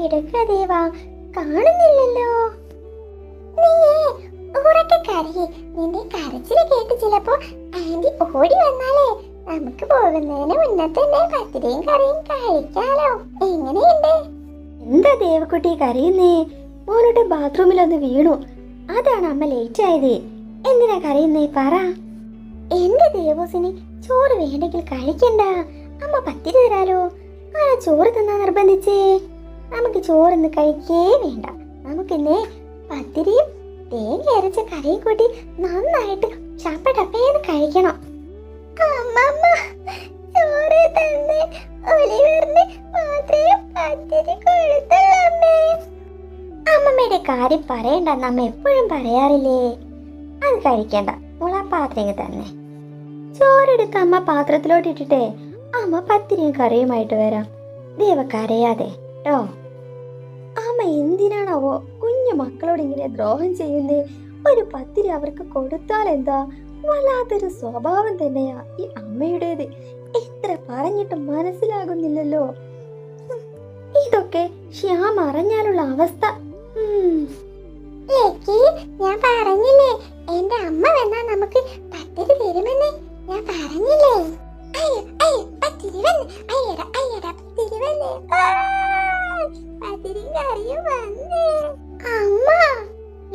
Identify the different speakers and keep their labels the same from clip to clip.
Speaker 1: കിടക്കുക ദേവാ? കാണുന്നില്ലല്ലോ. നീയേ ഉറക്കെ കരയേ. നിന്റെ കരച്ചില് കേട്ട് ചിലപ്പോ ആന്റി ഓടി വന്നാലേ നമുക്ക് പോകുന്നതിന് മുന്നേ തന്നെ പത്തിരിയും കറിയും കഴിക്കാലോ. എങ്ങനെയുണ്ട്?
Speaker 2: എന്താ ദേവക്കുട്ടി കരയുന്നേ? മോളുടെ ബാത്റൂമിലൊന്ന് വീണു, അതാണ് അമ്മ ലേറ്റ് ആയത്. എന്തിനാ കരയുന്നേ പറ.
Speaker 1: എന്റെ ദേവോസിന് ചോറ് വേണ്ടെങ്കിൽ കഴിക്കണ്ട, അമ്മ പത്തിരി തരാലോ. ആരാ ചോറ് തന്നാ നിർബന്ധിച്ചേ? നമുക്ക് ചോറിന്ന് കഴിക്കേ വേണ്ട. നമുക്കിന്നേ പത്തിരിയും തേങ്ങ അരച്ച കറിയും കൂട്ടി നന്നായിട്ട് ചപ്പടപ്പേന്ന് കഴിക്കണം. അമ്മമ്മ ചോറ് തന്നെ, ഒലിവറിന് മാത്രമേ പത്തിരി കൊടുത്തുള്ളൂ. അമ്മമ്മയുടെ കാര്യം പറയണ്ടെന്ന് അമ്മ എപ്പോഴും പറയാറില്ലേ? അത് കഴിക്കണ്ട, മോള പാത്രങ്ങൾ തന്നെ. ചോറെടുത്ത് അമ്മ പാത്രത്തിലോട്ട് ഇട്ടിട്ടേ അമ്മ പത്തിരിയും കറിയുമായിട്ട് വരാം. ദേവ കരയാതെ ട്ടോ.
Speaker 2: അമ്മ എന്തിനാണാവോ കുഞ്ഞു മക്കളോട് ഇങ്ങനെ ദ്രോഹം ചെയ്യുന്നേ? ഒരു പത്തിരി അവർക്ക് കൊടുത്താൽ എന്താ? വല്ലാത്തൊരു സ്വഭാവം തന്നെയാ ഈ അമ്മയുടേത്. എത്ര പറഞ്ഞിട്ടും മനസ്സിലാകുന്നില്ലല്ലോ. ഇതൊക്കെ ശ്യാം അറിഞ്ഞാലുള്ള അവസ്ഥ.
Speaker 1: ഞാൻ പറഞ്ഞില്ലേ എന്റെ അമ്മ വന്നാ നമുക്ക് പത്തിരി തരുമെന്ന്. ഞാൻ പറഞ്ഞില്ലേ. പത്തിരി വന്ന്, അയ്യട അയ്യട പത്തിരി വന്ന്, പത്തിരി കറിയും വന്ന്. അമ്മ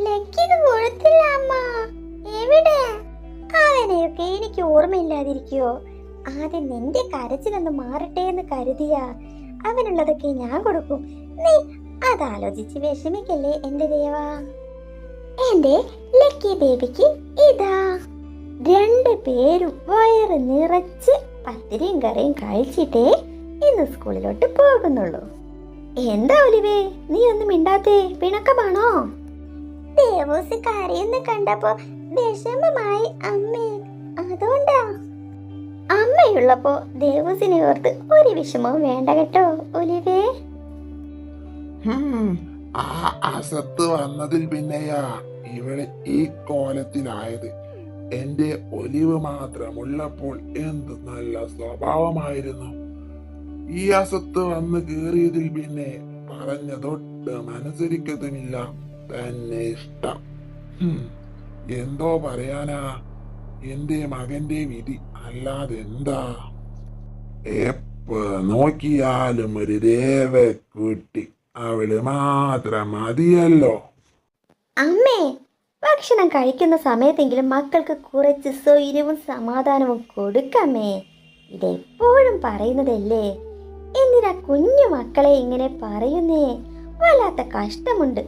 Speaker 1: ലക്കിത് കൊടുത്തില്ല അമ്മ. എവിടെ?
Speaker 2: അവനെയൊക്കെ എനിക്ക് ഓർമ്മയില്ലാതിരിക്കോ? ആദ്യം നിന്റെ കരച്ചിലൊന്ന് മാറട്ടെ എന്ന് കരുതിയാ അവനുള്ളതൊക്കെ ഞാൻ കൊടുക്കും. നീ അതാലോചിച്ച് വിഷമിക്കല്ലേ എന്റെ ദേവാ.
Speaker 1: എന്റെ ലക്കി ബേബിക്ക് ഇതാ.
Speaker 2: 2 പേരും വയറ് നിറച്ച് പത്തിരിയും കറിയും കഴിച്ചിട്ടേ ഇന്ന് സ്കൂളിലോട്ട് പോകുന്നുള്ളൂ. എന്താ ഒലിവേ നീ ഒന്നും മിണ്ടാത്തേ? പിണക്കമാണോ?
Speaker 1: ദേവോസ് കറിയെന്ന് കണ്ടപ്പോ വിഷമമായി അമ്മേ, അതുകൊണ്ടാ.
Speaker 2: അമ്മയുള്ളപ്പോ ദേവസിനെ ഓർത്ത് ഒരു വിഷമവും വേണ്ട കേട്ടോ ഒലിവേ.
Speaker 3: ആ അസത്ത് വന്നതിൽ പിന്നെയാ ഇവിടെ ഈ കോലത്തിലായത്. എന്റെ ഒലിവ് മാത്രമുള്ളപ്പോൾ എന്ത് നല്ല സ്വഭാവമായിരുന്നു. ഈ അസത്ത് വന്ന് കേറിയതിൽ പിന്നെ പറഞ്ഞതൊട്ടും അനുസരിക്കത്തുമില്ല. തന്നെ ഇഷ്ടം. എന്തോ പറയാനാ, എന്റെ മകന്റെ വിധി അല്ലാതെന്താ. എപ്പോ നോക്കിയാലും ഒരു ദേവക്കുട്ടി, അവള് മാത്രം മതിയല്ലോ.
Speaker 2: അമ്മേ, ഭക്ഷണം കഴിക്കുന്ന സമയത്തെങ്കിലും മക്കൾക്ക് കുറച്ച് സ്വൈര്യവും സമാധാനവും കൊടുക്കമ്മേ. ഇതെപ്പോഴും പറയുന്നതല്ലേ, എന്തിനാ കുഞ്ഞു മക്കളെ ഇങ്ങനെ പറയുന്നേ? വല്ലാത്ത കഷ്ടമുണ്ട്.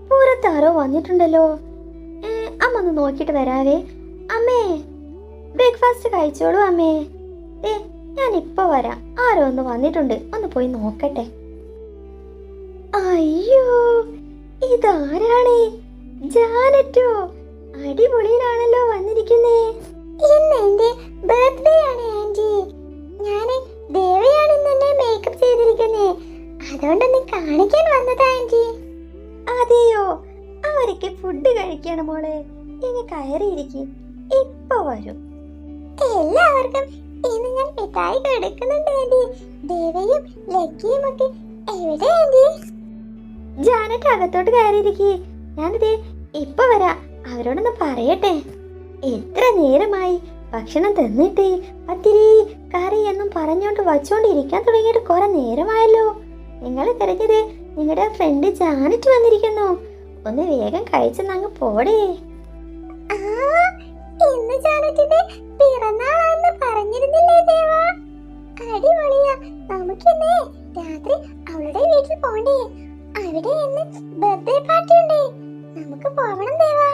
Speaker 2: പുറത്താരോ വന്നിട്ടുണ്ടല്ലോ. അമ്മ ഒന്ന് നോക്കിട്ട് വരാവേ. അമ്മേ, ബ്രേക്ക്ഫാസ്റ്റ് കഴിച്ചോളൂ അമ്മേ. ഞാൻ ഇപ്പൊ വരാം. ആരോ ഒന്ന് വന്നിട്ടുണ്ട്, ഒന്ന് പോയി നോക്കട്ടെ. അയ്യോ, ഇതാരാണ്? ജാനറ്റോ? അടിപൊളിയിലാണല്ലോ വന്നിരിക്കുന്നേ.
Speaker 1: ഇന്ന് എന്റെ ബർത്ത്ഡേ ആണ് ആന്റി. ഞാന് ദേവയാണ് ഇന്നെ മേക്കപ്പ് ചെയ്തിരിക്കുന്നേ, അതുകൊണ്ടൊന്ന് കാണിക്കാൻ വന്നതാ ആന്റി.
Speaker 2: അതെയോ? അവരൊക്കെ ഫുഡ് കഴിക്കണം മോളെ. ഇനി കയറിയിരിക്കും, ഇപ്പൊ വരും.
Speaker 1: എല്ലാവർക്കും ഇന്ന് ഞാൻ മിഠായി കൊടുക്കുന്നുണ്ട് ആന്റി. ദേവയും ലക്കിയും ഒക്കെ എവിടെ ആന്റി?
Speaker 2: ജാനറ്റ് അകത്തോട്ട് കയറിയിരിക്കേ. ഞാനിതേ ഇപ്പൊ വരാ. അവരോടൊന്ന് പറയട്ടെ. എത്ര നേരമായി ഭക്ഷണം തന്നിട്ട് പത്തിരി കറി എന്നും പറഞ്ഞോണ്ട് വച്ചോണ്ടിരിക്കാൻ തുടങ്ങിയിട്ട് കുറെ നേരമായല്ലോ. നിങ്ങൾ തിരഞ്ഞത് നിങ്ങളുടെ ഫ്രണ്ട് ജാനറ്റ് വന്നിരിക്കുന്നു. ഒന്ന് വേഗം കഴിച്ചെന്നങ്ങ് പോടേ.
Speaker 1: ഇന്ന് ജാനറ്റിന്റെ പിറന്നാളാണെന്ന് പറഞ്ഞിരുന്നില്ലേ ദേവ? അടിപൊളിയാ. നമുക്കിന്നേ രാത്രി അവളുടെ വീട്ടിൽ പോണ്ടേ? അവിടെ ഇന്ന് ബർത്ത്ഡേ പാർട്ടി ഉണ്ട്. നമുക്ക് പോവണം ദേവാ.